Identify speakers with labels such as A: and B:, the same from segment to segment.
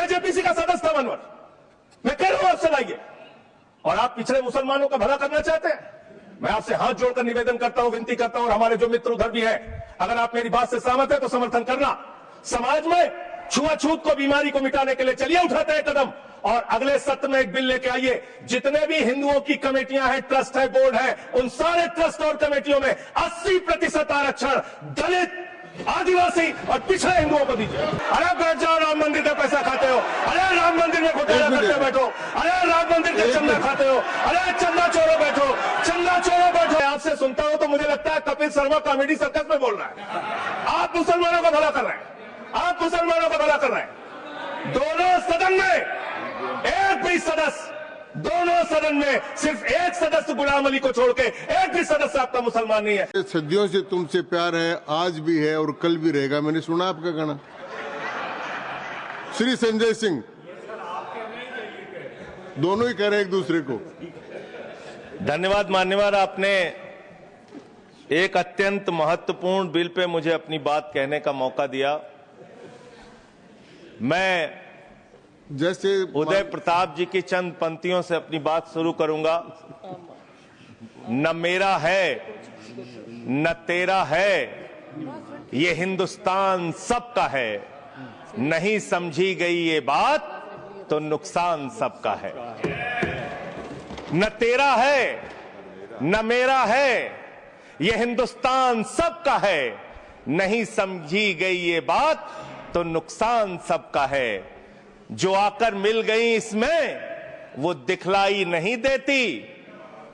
A: मैं जेपीसी का सदस्य था मनवर, मैं कह रहा हूं आपसे लाइए। और आप पिछड़े मुसलमानों का भला करना चाहते हैं, मैं आपसे हाथ जोड़कर निवेदन करता हूं, विनती करता हूं, और हमारे जो मित्र उधर भी हैं, अगर आप मेरी बात से सहमत है तो समर्थन करना। समाज में छुआछूत को, बीमारी को मिटाने के लिए चलिए उठाते हैं कदम, और अगले सत्र में एक बिल लेके आइए। जितने भी हिंदुओं की कमेटियां हैं, ट्रस्ट है, बोर्ड है, उन सारे ट्रस्ट और कमेटियों में 80% आरक्षण दलित, आदिवासी और पिछड़े हिंदुओं को दीजिए। अरे बैठ जाओ, राम मंदिर का पैसा खाते हो, अरे राम मंदिर में घोटाला करते बैठो, अरे राम मंदिर का चंदा खाते हो, अरे चंदा चोरो बैठो, चंदा चोरो बैठो। आपसे सुनता हूं तो मुझे लगता है कपिल शर्मा कॉमेडी सर्कस में बोल रहा है। आप मुसलमानों का भला कर रहे हैं, आप मुसलमानों का भला कर रहे हैं। दोनों सदन में एक भी सदस्य, दोनों सदन में सिर्फ एक सदस्य गुलाम अली को छोड़ के एक भी सदस्य आपका मुसलमान नहीं है।
B: सदियों से तुमसे प्यार है, आज भी है और कल भी रहेगा। मैंने सुना आपका गाना। श्री संजय सिंह दोनों ही कह रहे हैं एक दूसरे को।
A: धन्यवाद मान्यवर, आपने एक अत्यंत महत्वपूर्ण बिल पे मुझे अपनी बात कहने का मौका दिया। मैं
B: जैसे
A: उदय प्रताप जी की चंद पंक्तियों से अपनी बात शुरू करूंगा। न मेरा है न तेरा है, ये हिंदुस्तान सबका है, नहीं समझी गई ये बात तो नुकसान सबका है। न तेरा है न मेरा है, ये हिंदुस्तान सबका है, नहीं समझी गई ये बात तो नुकसान सबका है। जो आकर मिल गई इसमें वो दिखलाई नहीं देती,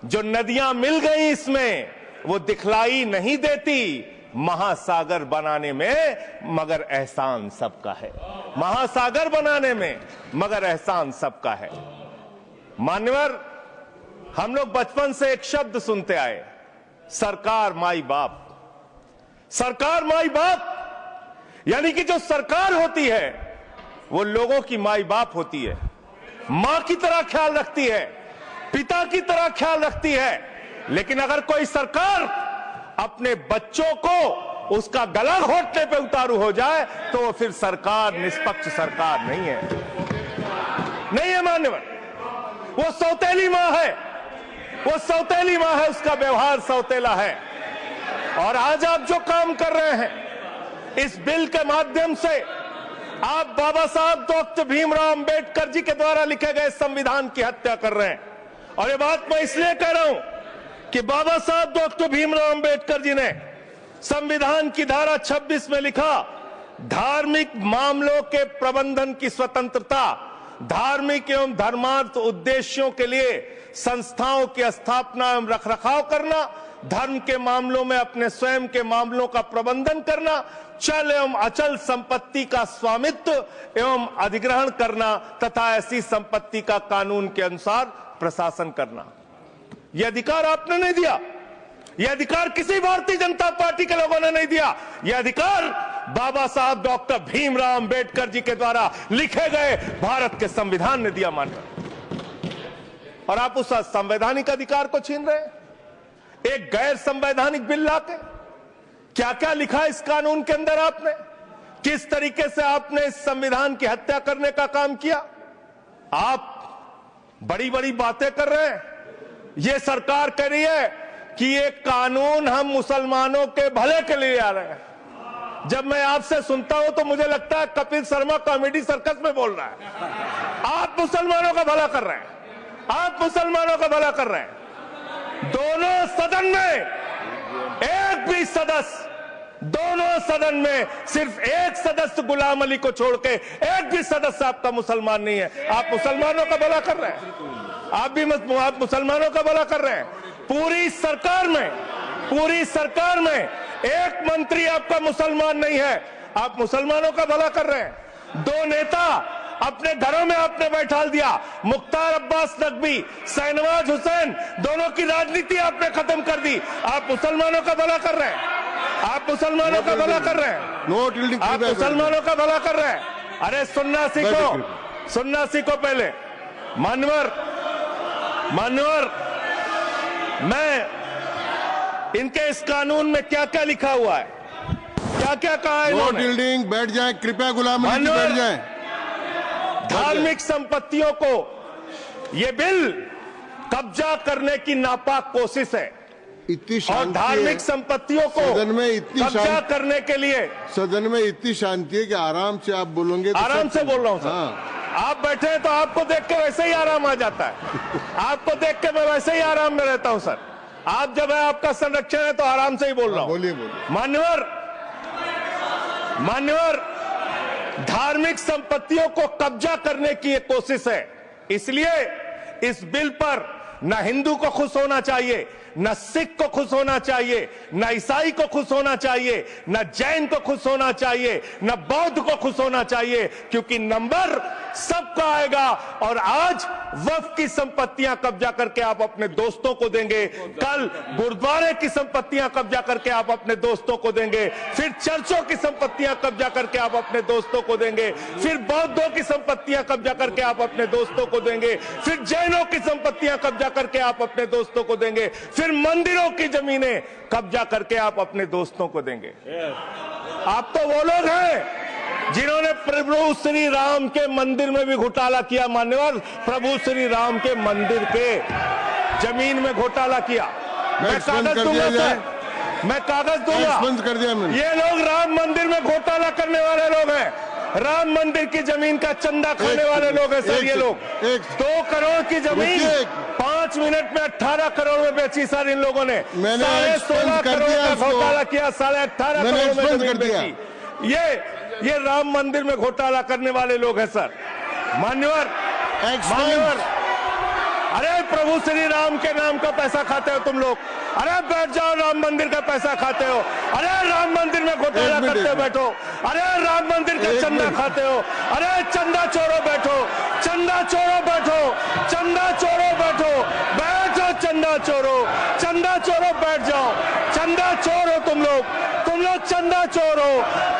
A: जो नदियां मिल गई इसमें वो दिखलाई नहीं देती, महासागर बनाने में मगर एहसान सबका है, महासागर बनाने में मगर एहसान सबका है। मान्यवर, हम लोग बचपन से एक शब्द सुनते आए, सरकार माई बाप। सरकार माई बाप यानी कि जो सरकार होती है वो लोगों की माई बाप होती है, मां की तरह ख्याल रखती है, पिता की तरह ख्याल रखती है। लेकिन अगर कोई सरकार अपने बच्चों को उसका गला घोटने पे उतारू हो जाए तो वो फिर सरकार निष्पक्ष सरकार नहीं है, नहीं है मान्यवर। वो सौतेली मां है, वो सौतेली मां है, उसका व्यवहार सौतेला है। और आज आप जो काम कर रहे हैं इस बिल के माध्यम से, आप बाबा साहब डॉक्टर भीमराव अंबेडकर जी के द्वारा लिखे गए संविधान की हत्या कर रहे हैं। और ये बात मैं इसलिए कह रहा हूं कि बाबा साहब डॉक्टर भीमराव अंबेडकर जी ने संविधान की धारा 26 में लिखा, धार्मिक मामलों के प्रबंधन की स्वतंत्रता, धार्मिक एवं धर्मार्थ उद्देश्यों के लिए संस्थाओं की स्थापना एवं रखरखाव करना, धर्म के मामलों में अपने स्वयं के मामलों का प्रबंधन करना, चल एवं अचल संपत्ति का स्वामित्व एवं अधिग्रहण करना तथा ऐसी संपत्ति का कानून के अनुसार प्रशासन करना। यह अधिकार आपने नहीं दिया, यह अधिकार किसी भारतीय जनता पार्टी के लोगों ने नहीं दिया, यह अधिकार बाबा साहब डॉक्टर भीमराव अंबेडकर जी के द्वारा लिखे गए भारत के संविधान ने दिया मानकर। और आप उस संवैधानिक अधिकार को छीन रहे हैं एक गैर संवैधानिक बिल लाके। क्या क्या लिखा इस कानून के अंदर आपने, किस तरीके से आपने इस संविधान की हत्या करने का काम किया। आप बड़ी बड़ी बातें कर रहे हैं, ये सरकार कह रही है कि ये कानून हम मुसलमानों के भले के लिए आ रहे हैं। जब मैं आपसे सुनता हूं तो मुझे लगता है कपिल शर्मा कॉमेडी सर्कस में बोल रहा है। आप मुसलमानों का भला कर रहे हैं, आप मुसलमानों का भला कर रहे हैं। दोनों सदन में एक भी सदस्य, दोनों सदन में सिर्फ एक सदस्य गुलाम अली को छोड़ के एक भी सदस्य आपका मुसलमान नहीं है। आप मुसलमानों का भला कर रहे हैं, आप मुसलमानों का भला कर रहे हैं। पूरी सरकार में एक मंत्री आपका मुसलमान नहीं है, आप मुसलमानों का भला कर रहे हैं। दो नेता अपने घरों में आपने बैठा दिया, मुख्तार अब्बास नकवी, शाहनवाज हुसैन, दोनों की राजनीति आपने खत्म कर दी। आप मुसलमानों का भला कर रहे हैं, आप मुसलमानों का भला कर रहे हैं, आप मुसलमानों का भला कर रहे हैं। अरे सुनना सीखो, सुनना सीखो पहले। मान्यवर, मैं इनके इस कानून में क्या क्या लिखा हुआ है, क्या क्या कहा है इन्होंने।
B: बैठ जाए कृपया, गुलाम अली बैठ जाए।
A: धार्मिक संपत्तियों को ये बिल कब्जा करने की नापाक कोशिश है
B: इतनी
A: और
B: शांति
A: धार्मिक
B: है
A: संपत्तियों को
B: सदन में, इतनी
A: कब्जा
B: शांति
A: करने के लिए।
B: सदन में इतनी शांति है कि आराम से आप बोलोगे तो
A: आराम
B: सब
A: से बोल रहा हूं सर।
B: हाँ।
A: आप बैठे हैं तो आपको देख के वैसे ही आराम आ जाता है। आपको देख के मैं वैसे ही आराम में रहता हूं सर। आप जब है आपका संरक्षण है तो आराम से ही बोल रहा हूं।
B: बोलिए बोलिए।
A: मान्यवर, धार्मिक संपत्तियों को कब्जा करने की एक कोशिश है। इसलिए इस बिल पर न हिंदू को खुश होना चाहिए, न सिख को खुश होना चाहिए, न ईसाई को खुश होना चाहिए, न जैन को खुश होना चाहिए, न बौद्ध को खुश होना चाहिए, क्योंकि नंबर सबका आएगा। और आज वक्फ की संपत्तियां कब्जा करके आप अपने दोस्तों को देंगे, कल गुरुद्वारे की संपत्तियां कब्जा करके आप अपने दोस्तों को देंगे, फिर चर्चों की संपत्तियां कब्जा करके आप अपने दोस्तों को देंगे, फिर बौद्धों की संपत्तियां कब्जा करके आप अपने दोस्तों को देंगे, फिर जैनों की संपत्तियां कब्जा करके आप अपने दोस्तों को देंगे, फिर मंदिरों की जमीनें कब्जा करके आप अपने दोस्तों को देंगे। आप तो वो लोग हैं जिन्होंने प्रभु श्री राम के मंदिर में भी घोटाला किया। मान्यवर, प्रभु श्री राम के मंदिर के जमीन में घोटाला किया। मैं कागज दूंगा सर, मैं कागज दूंगा।
B: बंद कर दिया मैंने।
A: ये लोग राम मंदिर में घोटाला करने वाले लोग हैं। राम मंदिर की जमीन का चंदा खाने वाले लोग हैं सर। ये लोग 2 करोड़ की जमीन 5 मिनट में 18 करोड़ में बेची सर इन लोगों ने। 16.5 करोड़ का घोटाला किया, 18.5 करोड़ में जमीन बेची। ये राम मंदिर में घोटाला करने वाले लोग हैं सर। मान्यवर, अरे प्रभु श्री राम के नाम का पैसा खाते हो तुम लोग। अरे बैठ जाओ, राम मंदिर का पैसा खाते हो। अरे राम मंदिर में घोटाला करते हो, बैठो। अरे राम मंदिर का चंदा खाते हो। अरे चंदा चोरो बैठो, चंदा चोरो बैठो, चंदा चोरो बैठो, बैठो चंदा चोरो, चंदा चोरो बैठ जाओ। चंदा चोर हो तुम लोग चंदा चोर हो,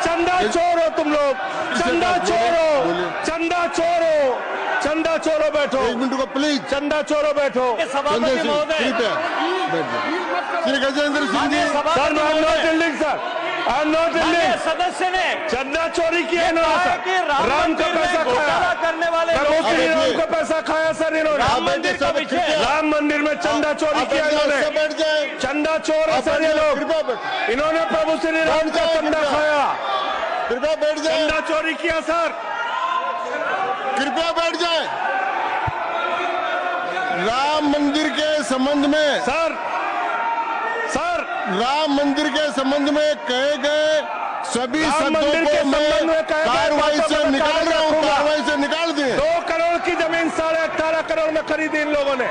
A: चंदा चोर हो तुम लोग, चंदा चोर हो, चंदा चोर हो, चंदा चोरो बैठो।
B: 1 मिनट को प्लीज।
A: चंदा चोरो बैठो।
B: सभापति महोदय Shri Gajendra Singh ji.
A: Sir I am not yielding sir, I am not yielding.
C: सदस्य ने
A: चंदा चोरी किया इन्होंने सर। राम का पैसा खाया
C: करने वाले
A: प्रभु श्री राम का पैसा खाया सर इन्होंने।
C: राम मंदिर का विषय,
A: राम मंदिर में चंदा चोरी किया इन्होंने।
B: बैठ जाए।
A: चंदा चोर है सर ये लोग। इन्होंने प्रभु श्री राम का चंदा खाया।
B: कृपया बैठ जाए।
A: चंदा चोरी किया सर।
B: कृपया बैठ जाए। राम मंदिर के संबंध में
A: सर
B: राम मंदिर के संबंध में कहे गए सभी शब्दों को मैं कार्रवाई से निकाल रहा हूं। कार्रवाई से निकाल दिए।
A: 2 करोड़ की जमीन 18.5 करोड़ में खरीदी इन लोगों ने।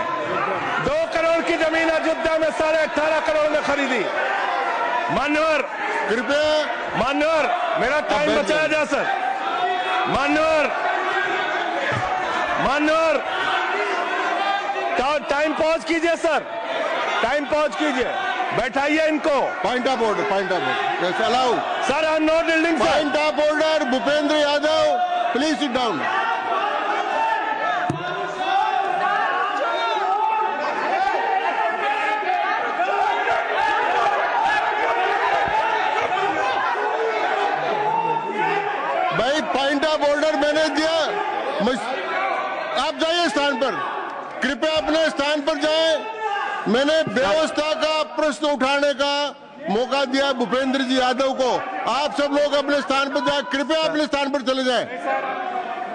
A: 2 करोड़ की जमीन अयोध्या में 18.5 करोड़ में खरीदी। मान्यवर, मेरा टाइम बचाया जाए सर। मान्यवर, टाइम पॉज कीजिए सर, टाइम पॉज कीजिए। बैठाइए इनको।
B: Point of order allow
A: sir. I am not yielding sir.
B: Point of order Bhupendra Yadav, please sit down. भाई पॉइंट ऑफ ऑर्डर मैंने दिया। आप जाइए स्थान पर, कृपया अपने स्थान पर जाएं। मैंने व्यवस्था का प्रश्न उठाने का मौका दिया भूपेंद्र जी यादव को। आप सब लोग अपने स्थान पर जाएं। कृपया अपने स्थान पर चले जाएं।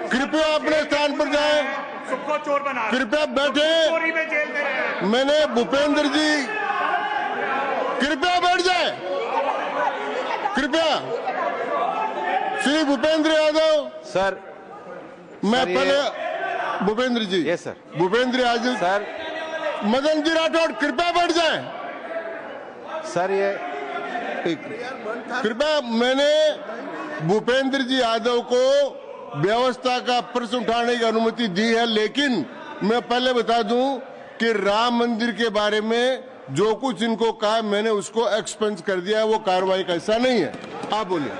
B: कृपया अपने स्थान पर जाएं।
D: सबको चोर बना,
B: कृपया बैठे।
D: चोरी में जेल दे रहे हैं।
B: मैंने भूपेंद्र जी, कृपया बैठ जाए। कृपया श्री भूपेंद्र यादव
E: सर।
B: मैं पहले Bhupendra ji.
E: Yes sir.
B: Bhupendra Yadav
E: sir.
B: Madan ji Rathore कृपया बैठ जाएं।
E: सर ये
B: कृपया, मैंने भूपेंद्र जी यादव को व्यवस्था का प्रश्न उठाने की अनुमति दी है, लेकिन मैं पहले बता दूं कि राम मंदिर के बारे में जो कुछ इनको कहा मैंने उसको एक्सपेंस कर दिया है। वो कार्रवाई का हिस्सा नहीं है। आप बोलिए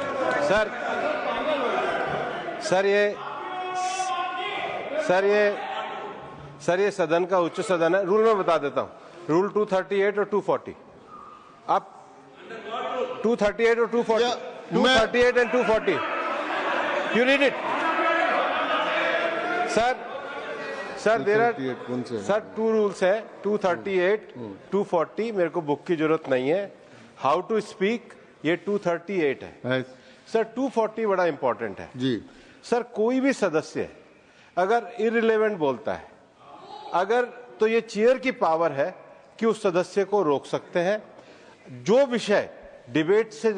E: सर ये सदन का उच्च सदन है। रूल में बता देता हूं, रूल 238 और 240। आप 238 और 240, 238 and 240, you read it. Sir there are
B: 238 कौन से?
E: सर 2 रूल्स है, 238, 240, मेरे को बुक की जरूरत नहीं है। हाउ टू स्पीक ये 238 है। सर 240 बड़ा इंपॉर्टेंट है
B: जी।
E: सर। कोई भी सदस्य अगर इररिलेवेंट बोलता है, अगर तो ये चेयर की पावर है कि उस सदस्य को रोक सकते हैं। जो विषय डिबेट से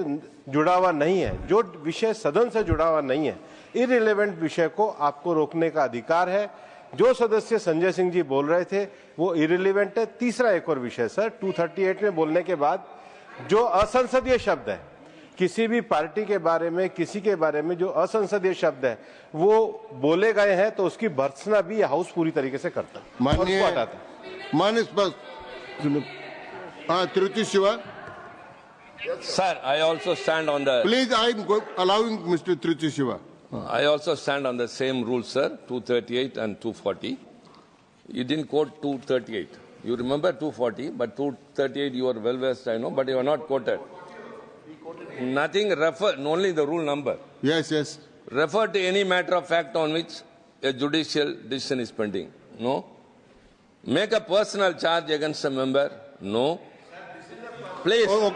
E: जुड़ा हुआ नहीं है, जो विषय सदन से जुड़ा हुआ नहीं है, इररिलेवेंट विषय को आपको रोकने का अधिकार है। जो सदस्य संजय सिंह जी बोल रहे थे वो इररिलेवेंट है। तीसरा एक और विषय सर, 238 में बोलने के बाद जो असंसदीय शब्द है, किसी भी पार्टी के बारे में, किसी के बारे में जो असंसदीय शब्द है वो बोले गए हैं तो उसकी भर्त्सना भी हाउस पूरी तरीके से करता है,
B: माननीय
E: और उसको हटाता है।
B: माननीय Tiruchi Shiva,
C: Sir, I also stand on the.
B: please, I am allowing Mr. Tiruchi Shiva.
C: I also stand on the same rule, sir. 238 and 240. You didn't quote 238. You remember 240, but 238 you are well versed, I know, but you are not quoted. Nothing refer, only the rule number.
B: Yes, yes.
C: Refer to any matter of fact on which a judicial decision is pending. No. Make a personal charge against a member. No. Please.
B: Oh.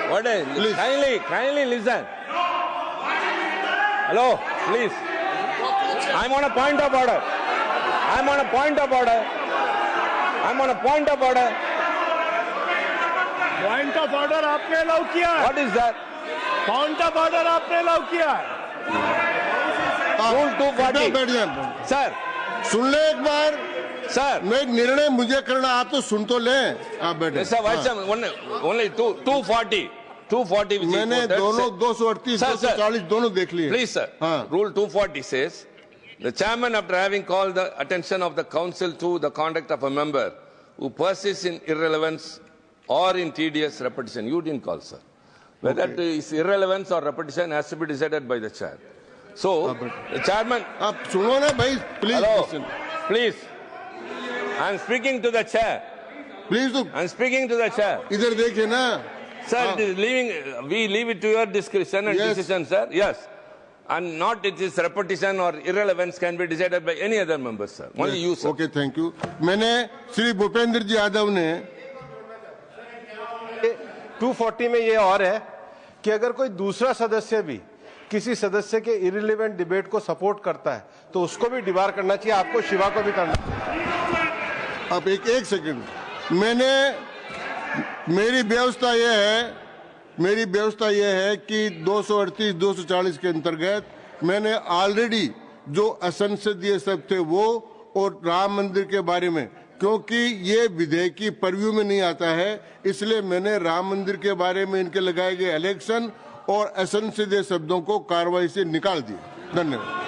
C: What is?
B: Please.
C: Kindly listen. Hello, please. I'm on a point of order. I'm on a point of order. I'm on a point of order.
D: Point of order आपने allow किया है।
C: What is that?
D: Point of order आपने allow किया है।
C: Rule 240.
B: बैठ जाए।
C: Sir,
B: सुन ले एक बार।
C: sir.
B: मैं निर्णय मुझे करना, आप तो सुन तो लें। आप बैठे।
C: Yes, sir, Vice Chairman, only 240. 240 which is
B: मैंने
C: quoted,
B: दोनों
C: say-
B: 238,
C: Sir, sir.
B: 240 दोनों देख लिए।
C: Please, sir.
B: हाँ।
C: Rule 240 says, the chairman, after having called the attention of the council to the conduct of a member who persists in irrelevance or in tedious repetition, you didn't call, sir. Whether it is irrelevance or repetition has to be decided by the chair. So, the chairman,
B: आप सुनो ना भाई, please.
C: hello, please. I am speaking to the chair.
B: Please तो
C: I am speaking to the chair.
B: इधर देखिए ना।
C: Sir, it is we leave it to your discretion and
B: Yes.
C: decision, sir. Yes. And not it is repetition or irrelevance can be decided by any other member, sir. Only you, sir.
B: Okay, thank you. मैंने श्री भूपेंद्र जी यादव ने
E: 240 में ये और है कि अगर कोई दूसरा सदस्य भी किसी सदस्य के इररिलेवेंट डिबेट को सपोर्ट करता है तो उसको भी डिबार करना चाहिए। आपको शिवा को भी करना चाहिए।
B: अब एक सेकंड, मेरी व्यवस्था यह है कि 238, 240 के अंतर्गत मैंने ऑलरेडी जो असंसदीय शब्द थे वो और राम मंदिर के बारे में, क्योंकि ये विधेयक की परव्यू में नहीं आता है, इसलिए मैंने राम मंदिर के बारे में इनके लगाए गए इलेक्शन और असंसदीय शब्दों को कार्रवाई से निकाल दिया। धन्यवाद।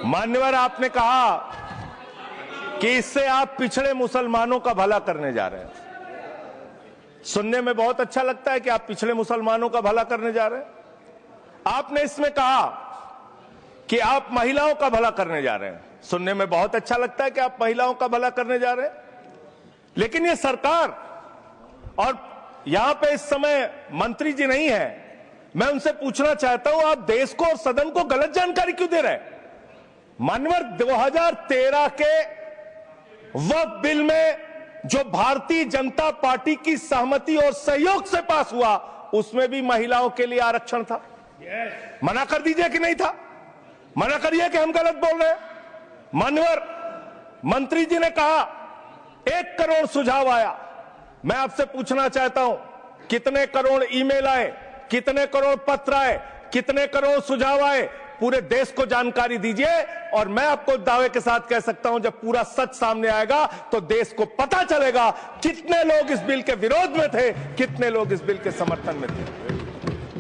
A: मान्यवर, आपने कहा कि इससे आप पिछड़े मुसलमानों का भला करने जा रहे हैं। सुनने में बहुत अच्छा लगता है कि आप पिछड़े मुसलमानों का भला करने जा रहे हैं। आपने इसमें कहा कि आप महिलाओं का भला करने जा रहे हैं। सुनने में बहुत अच्छा लगता है कि आप महिलाओं का भला करने जा रहे हैं, लेकिन ये सरकार, और यहां पे इस समय मंत्री जी नहीं है, मैं उनसे पूछना चाहता हूं, आप देश को और सदन को गलत जानकारी क्यों दे रहे हैं? मानवर, 2013 के वक्फ बिल में जो भारतीय जनता पार्टी की सहमति और सहयोग से पास हुआ, उसमें भी महिलाओं के लिए आरक्षण था। मना कर दीजिए कि नहीं था, मना करिए कि हम गलत बोल रहे हैं। मान्यवर, मंत्री जी ने कहा 1 करोड़ सुझाव आया। मैं आपसे पूछना चाहता हूं, कितने करोड़ ईमेल आए, कितने करोड़ पत्र आए, कितने करोड़ सुझाव आए? पूरे देश को जानकारी दीजिए, और मैं आपको दावे के साथ कह सकता हूं, जब पूरा सच सामने आएगा तो देश को पता चलेगा कितने लोग इस बिल के विरोध में थे, कितने लोग इस बिल के समर्थन में थे।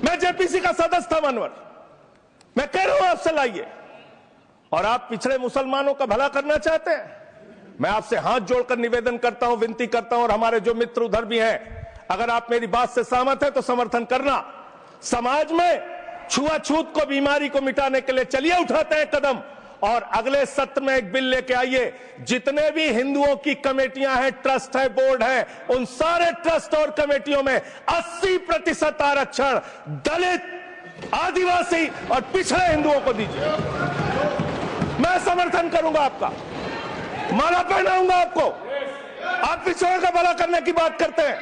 A: मैं जेपीसी का सदस्य था मानवर, मैं कह रहा हूं आपसे लाइए। और आप पिछड़े मुसलमानों का भला करना चाहते हैं? मैं आपसे हाथ जोड़कर निवेदन करता हूं, विनती करता हूं, और हमारे जो मित्र उधर भी हैं, अगर आप मेरी बात से सहमत हैं तो समर्थन करना। समाज में छुआछूत को, बीमारी को मिटाने के लिए चलिए उठाते हैं कदम, और अगले सत्र में एक बिल लेके आइए। जितने भी हिंदुओं की कमेटियां हैं, ट्रस्ट है, बोर्ड है, उन सारे ट्रस्ट और कमेटियों में 80% आरक्षण दलित, आदिवासी और पिछड़े हिंदुओं को दीजिए। मैं समर्थन करूंगा आपका, माला पहनाऊंगा आपको। आप पिछड़ों का भला करने की बात करते हैं,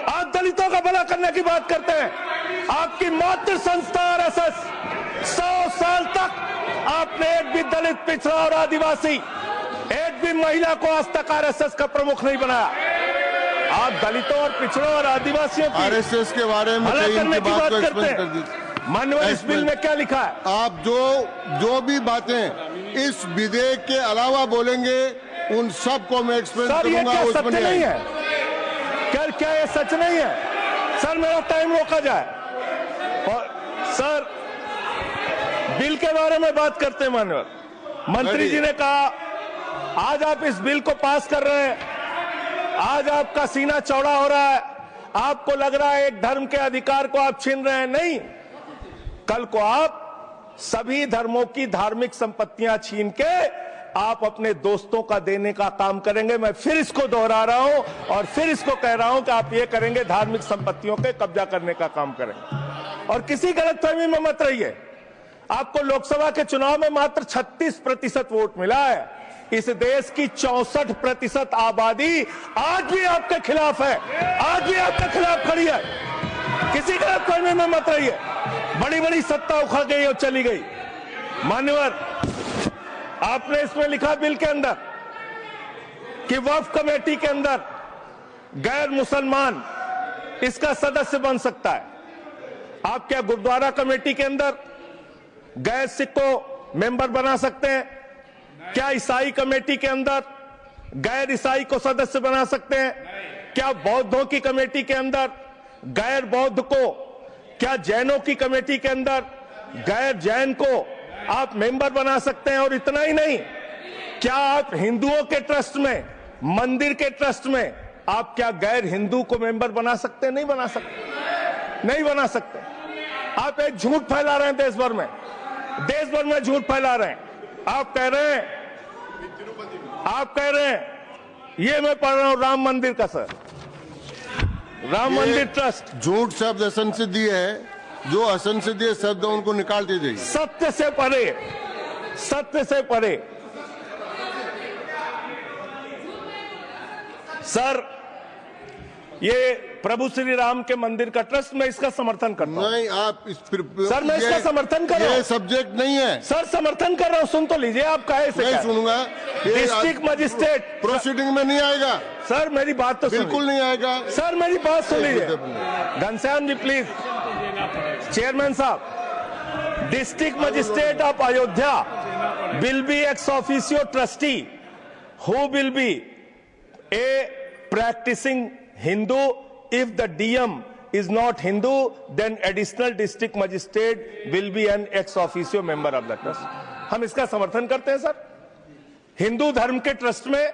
A: आप दलितों का भला करने की बात करते हैं। आपकी मातृ संस्था आरएसएस 100 साल तक आपने एक भी दलित, पिछड़ा और आदिवासी, एक भी महिला को आज तक आरएसएस का प्रमुख नहीं बनाया। आप दलितों और पिछड़ों और आदिवासियों की
B: आरएसएस के बारे में
A: भला करने की बात
B: को
A: करते
B: एक्सप्लेन कर
A: हैं।
B: दीजिए।
A: माननीय, इस बिल में क्या लिखा है?
B: आप जो भी बातें इस विधेयक के अलावा बोलेंगे उन सबको मैं एक्सप्लेन
A: सर, ये
B: करूंगा।
A: क्या सच नहीं है? क्या ये सच नहीं है? सर, मेरा टाइम रोका जाए। और सर, बिल के बारे में बात करते हैं। माननीय मंत्री जी ने कहा आज आप इस बिल को पास कर रहे हैं, आज आपका सीना चौड़ा हो रहा है, आपको लग रहा है एक धर्म के अधिकार को आप छीन रहे हैं। नहीं, कल को आप सभी धर्मों की धार्मिक संपत्तियां छीन के आप अपने दोस्तों का देने का काम करेंगे। मैं फिर इसको दोहरा रहा हूं और फिर इसको कह रहा हूं कि आप ये करेंगे, धार्मिक संपत्तियों के कब्जा करने का काम करेंगे। और किसी गलतफहमी में मत रहिए। आपको लोकसभा के चुनाव में मात्र 36% वोट मिला है। इस देश की 64% आबादी आज भी आपके खिलाफ है, आज भी आपके खिलाफ खड़ी है। किसी गलतफहमी में मत रहिए। बड़ी बड़ी सत्ता उखड़ गई और चली गई। मान्यवर, आपने इसमें लिखा बिल के अंदर कि वक्फ कमेटी के अंदर गैर मुसलमान इसका सदस्य बन सकता है। आप क्या गुरुद्वारा कमेटी के अंदर गैर सिख को मेंबर बना सकते हैं? क्या ईसाई कमेटी के अंदर गैर ईसाई को सदस्य बना सकते हैं? क्या बौद्धों की कमेटी के अंदर गैर बौद्ध को, क्या जैनों की कमेटी के अंदर गैर जैन को आप मेंबर बना सकते हैं? और इतना ही नहीं, क्या आप हिंदुओं के ट्रस्ट में, मंदिर के ट्रस्ट में आप क्या गैर हिंदू को मेंबर बना सकते हैं? नहीं बना सकते, नहीं बना सकते। आप एक झूठ फैला रहे हैं देश भर में, देश भर में झूठ फैला रहे हैं। आप कह रहे हैं ये मैं पढ़ रहा हूं राम मंदिर का, सर, राम मंदिर ट्रस्ट।
B: झूठ शब्द असंसदीय है, जो असंसदीय शब्द है उनको निकाल दीजिए।
A: सत्य से परे, सत्य से परे। सर, ये प्रभु श्री राम के मंदिर का ट्रस्ट, मैं इसका समर्थन करता हूं।
B: नहीं, आप
A: सर, मैं इसका समर्थन कर रहा हूं।
B: ये सब्जेक्ट नहीं है
A: सर, समर्थन कर रहा हूं। सुन तो लीजिए, आप कहे से
B: नहीं सुनूंगा।
A: डिस्ट्रिक्ट मजिस्ट्रेट
B: प्रोसीडिंग में नहीं आएगा
A: सर, मेरी बात तो
B: बिल्कुल नहीं आएगा।
A: सर, मेरी बात सुन लीजिए। घनश्याम जी प्लीज, चेयरमैन साहब, district magistrate of Ayodhya will be ex officio trustee who will be a practicing Hindu. If the DM is not Hindu, then additional district magistrate will be an ex officio member of the trust. हम इसका समर्थन करते हैं sir. Hindu धर्म के trust में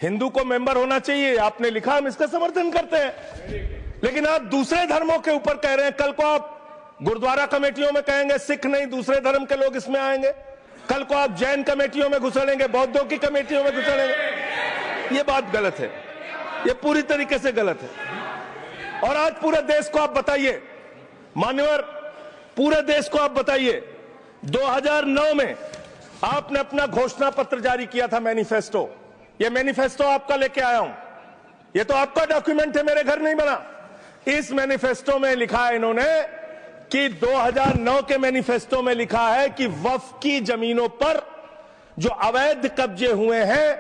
A: हिंदू को member होना चाहिए, आपने लिखा, हम इसका समर्थन करते हैं। लेकिन आप दूसरे धर्मों के ऊपर कह रहे हैं। कल को आप गुरुद्वारा कमेटियों में कहेंगे सिख नहीं, दूसरे धर्म के लोग इसमें आएंगे। कल को आप जैन कमेटियों में घुसड़ेंगे, बौद्धों की कमेटियों में घुसड़ेंगे। ये बात गलत है, ये पूरी तरीके से गलत है। और आज पूरे देश को आप बताइए, मान्यवर, पूरे देश को आप बताइए, 2009 में आपने अपना घोषणा पत्र जारी किया था, मैनिफेस्टो। ये मैनिफेस्टो आपका लेके आया हूं, ये तो आपका डॉक्यूमेंट है, मेरे घर नहीं बना। इस मैनिफेस्टो में लिखा है इन्होंने कि 2009 के मैनिफेस्टो में लिखा है कि वक्फ की जमीनों पर जो अवैध कब्जे हुए हैं,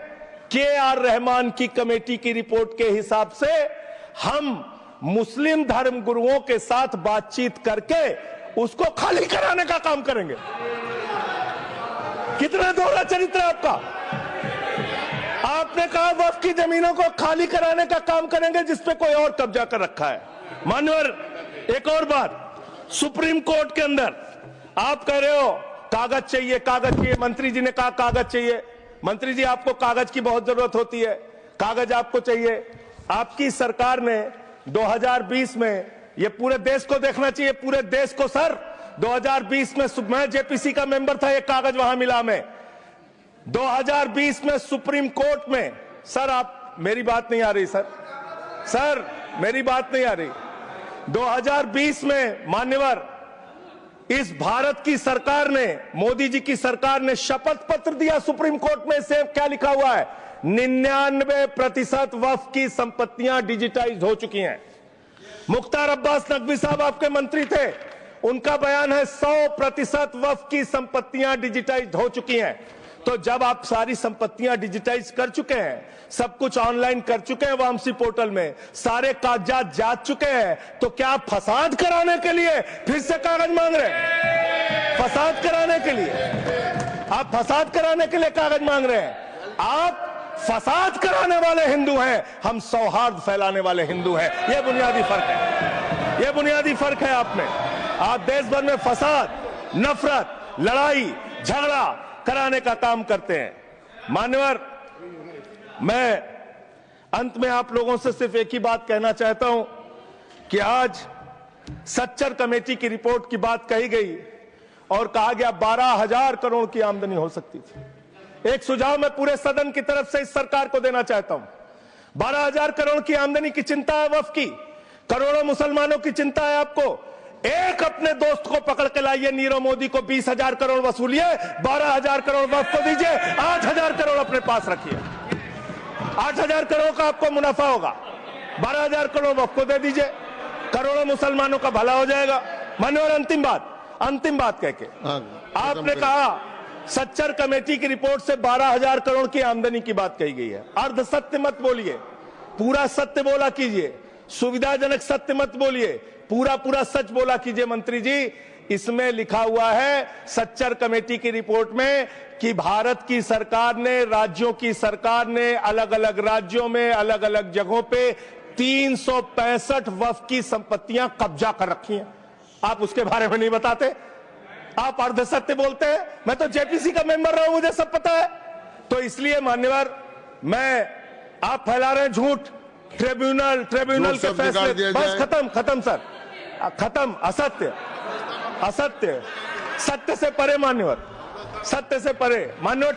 A: के.आर. रहमान की कमेटी की रिपोर्ट के हिसाब से हम मुस्लिम धर्म गुरुओं के साथ बातचीत करके उसको खाली कराने का काम करेंगे। कितना दोहरा चरित्र है आपका। आपने कहा वक्फ की जमीनों को खाली कराने का काम करेंगे जिसपे कोई और कब्जा कर रखा है। मान्यवर, एक और बात, सुप्रीम कोर्ट के अंदर आप कह रहे हो कागज चाहिए, कागज चाहिए। मंत्री जी ने कहा कागज चाहिए। मंत्री जी, आपको कागज की बहुत जरूरत होती है, कागज आपको चाहिए। आपकी सरकार ने 2020 में, ये पूरे देश को देखना चाहिए, पूरे देश को सर, 2020 में मैं जेपीसी का मेंबर था, एक कागज वहां मिला मैं 2020 में सुप्रीम कोर्ट में। सर, आप, मेरी बात नहीं आ रही सर, सर मेरी बात नहीं आ रही। 2020 में मान्यवर इस भारत की सरकार ने, मोदी जी की सरकार ने शपथ पत्र दिया सुप्रीम कोर्ट में, से क्या लिखा हुआ है? 99% वक्फ की संपत्तियां डिजिटाइज हो चुकी हैं। मुख्तार अब्बास नकवी साहब आपके मंत्री थे, उनका बयान है 100% वक्फ की संपत्तियां डिजिटाइज हो चुकी हैं। तो जब आप सारी संपत्तियां डिजिटाइज कर चुके हैं, सब कुछ ऑनलाइन कर चुके हैं वामसी पोर्टल में, सारे कागजात जांच चुके हैं, तो क्या आप फसाद कराने के लिए फिर से कागज मांग रहे हैं? फसाद कराने के लिए आप फसाद कराने के लिए कागज मांग रहे हैं? आप फसाद कराने वाले हिंदू हैं, हम सौहार्द फैलाने वाले हिंदू हैं। यह बुनियादी फर्क है, यह बुनियादी फर्क है आप में। आप देश भर में फसाद, नफरत, लड़ाई, झगड़ा कराने का काम करते हैं। मान्यवर, मैं अंत में आप लोगों से सिर्फ एक ही बात कहना चाहता हूं कि आज सच्चर कमेटी की रिपोर्ट की बात कही गई और कहा गया 12,000 करोड़ की आमदनी हो सकती थी। एक सुझाव मैं पूरे सदन की तरफ से इस सरकार को देना चाहता हूं। 12,000 करोड़ की आमदनी की चिंता है वक्फ की, करोड़ों मुसलमानों की चिंता है आपको। एक अपने दोस्त को पकड़ के लाइए, नीरव मोदी को 20,000 करोड़ वसूलिए, 12,000 करोड़ वक्फ को दीजिए, 8,000 करोड़ अपने पास रखिए। 8,000 करोड़ का आपको मुनाफा होगा, 12,000 करोड़ वक्फ को दे दीजिए, करोड़ों मुसलमानों का भला हो जाएगा। मान्यवर, अंतिम बात कह के आपने कहा सच्चर कमेटी की रिपोर्ट से 12,000 करोड़ की आमदनी की बात कही गई है। अर्ध सत्य मत बोलिए, पूरा सत्य बोला कीजिए। सुविधाजनक सत्य मत बोलिए, पूरा सच बोला कीजिए। मंत्री जी, इसमें लिखा हुआ है सच्चर कमेटी की रिपोर्ट में कि भारत की सरकार ने, राज्यों की सरकार ने अलग अलग राज्यों में, अलग अलग जगहों पे 365 वक्फ की संपत्तियां कब्जा कर रखी हैं। आप उसके बारे में नहीं बताते, आप अर्ध सत्य बोलते हैं। मैं तो जेपीसी का मेंबर रहा हूं, मुझे सब पता है। तो इसलिए मान्यवर, आप फैला रहे हैं झूठ, ट्रिब्यूनल के फैसले, बस खत्म सर, खत्म। असत्य, सत्य से परे मान्यवर, सत्य से परे मान्यवर।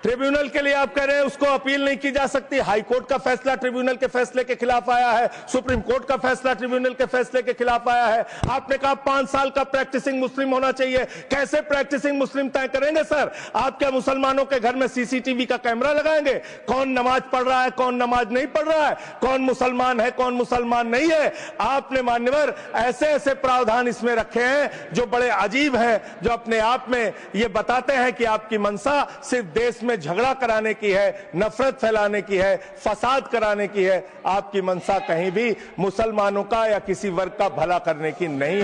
A: ट्रिब्यूनल के लिए आप कह रहे हैं उसको अपील नहीं की जा सकती। हाई कोर्ट का फैसला ट्रिब्यूनल के फैसले के खिलाफ आया है, सुप्रीम कोर्ट का फैसला ट्रिब्यूनल के फैसले के खिलाफ आया है। आपने कहा 5 साल का प्रैक्टिसिंग मुस्लिम होना चाहिए। कैसे प्रैक्टिसिंग मुस्लिम तय करेंगे सर? आप क्या मुसलमानों के घर में सीसीटीवी का कैमरा लगाएंगे? कौन नमाज पढ़ रहा है, कौन नमाज नहीं पढ़ रहा है, कौन मुसलमान है, कौन मुसलमान नहीं है? आपने मान्यवर ऐसे प्रावधान इसमें रखे हैं जो बड़े अजीब हैं, जो अपने आप में ये बताते हैं कि आपकी मंशा सिर्फ देश में झगड़ा कराने की है, नफरत फैलाने की है, फसाद कराने की है। आपकी मंशा कहीं भी मुसलमानों का या किसी वर्ग का भला करने की नहीं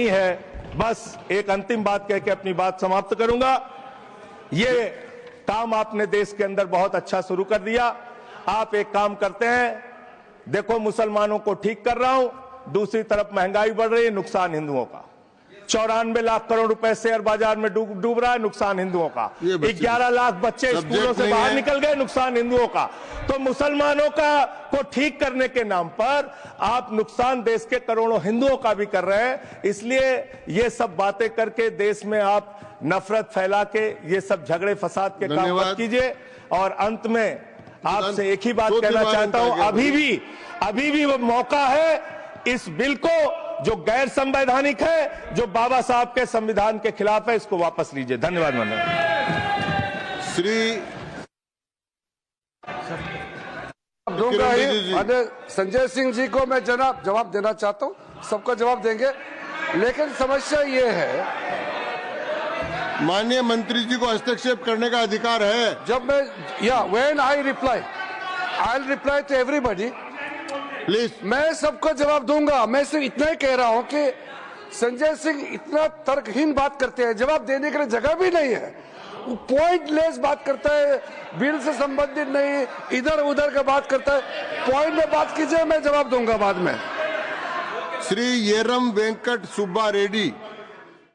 A: है। बस एक अंतिम बात कह के अपनी बात समाप्त करूंगा। ये काम आपने देश के अंदर बहुत अच्छा शुरू कर दिया। आप एक काम करते हैं, देखो मुसलमानों को ठीक कर रहा हूं, दूसरी तरफ महंगाई बढ़ रही है, नुकसान हिंदुओं का। 94 लाख करोड़ रुपए शेयर बाजार में डूब रहा है, नुकसान हिंदुओं का। 11 लाख बच्चे स्कूलों से बाहर निकल गए, नुकसान हिंदुओं का। तो मुसलमानों को ठीक करने के नाम पर आप नुकसान देश के करोड़ों हिंदुओं का भी कर रहे हैं। इसलिए ये सब बातें करके देश में आप नफरत फैला के ये सब झगड़े फसाद के काम मत कीजिए। और अंत में आपसे एक ही बात कहना चाहता हूं, अभी भी वो मौका है इस बिल को, जो गैर संवैधानिक है, जो बाबा साहब के संविधान के खिलाफ है, इसको वापस लीजिए। धन्यवाद।
F: दूंगा ही। संजय सिंह जी को मैं जवाब देना चाहता हूं, सबको जवाब देंगे, लेकिन समस्या ये है,
B: माननीय मंत्री जी को हस्तक्षेप करने का अधिकार है।
F: जब मैं when I reply to everybody
B: please,
F: मैं सबको जवाब दूंगा। मैं सिर्फ इतना ही कह रहा हूं कि संजय सिंह इतना तर्कहीन बात करते हैं, जवाब देने के लिए जगह भी नहीं है। वो पॉइंटलेस बात करता है, बिल से संबंधित नहीं, इधर उधर का बात करता है। पॉइंट में बात कीजिए, मैं जवाब दूंगा बाद में।
B: श्री येरम वेंकट सुब्बा रेड्डी।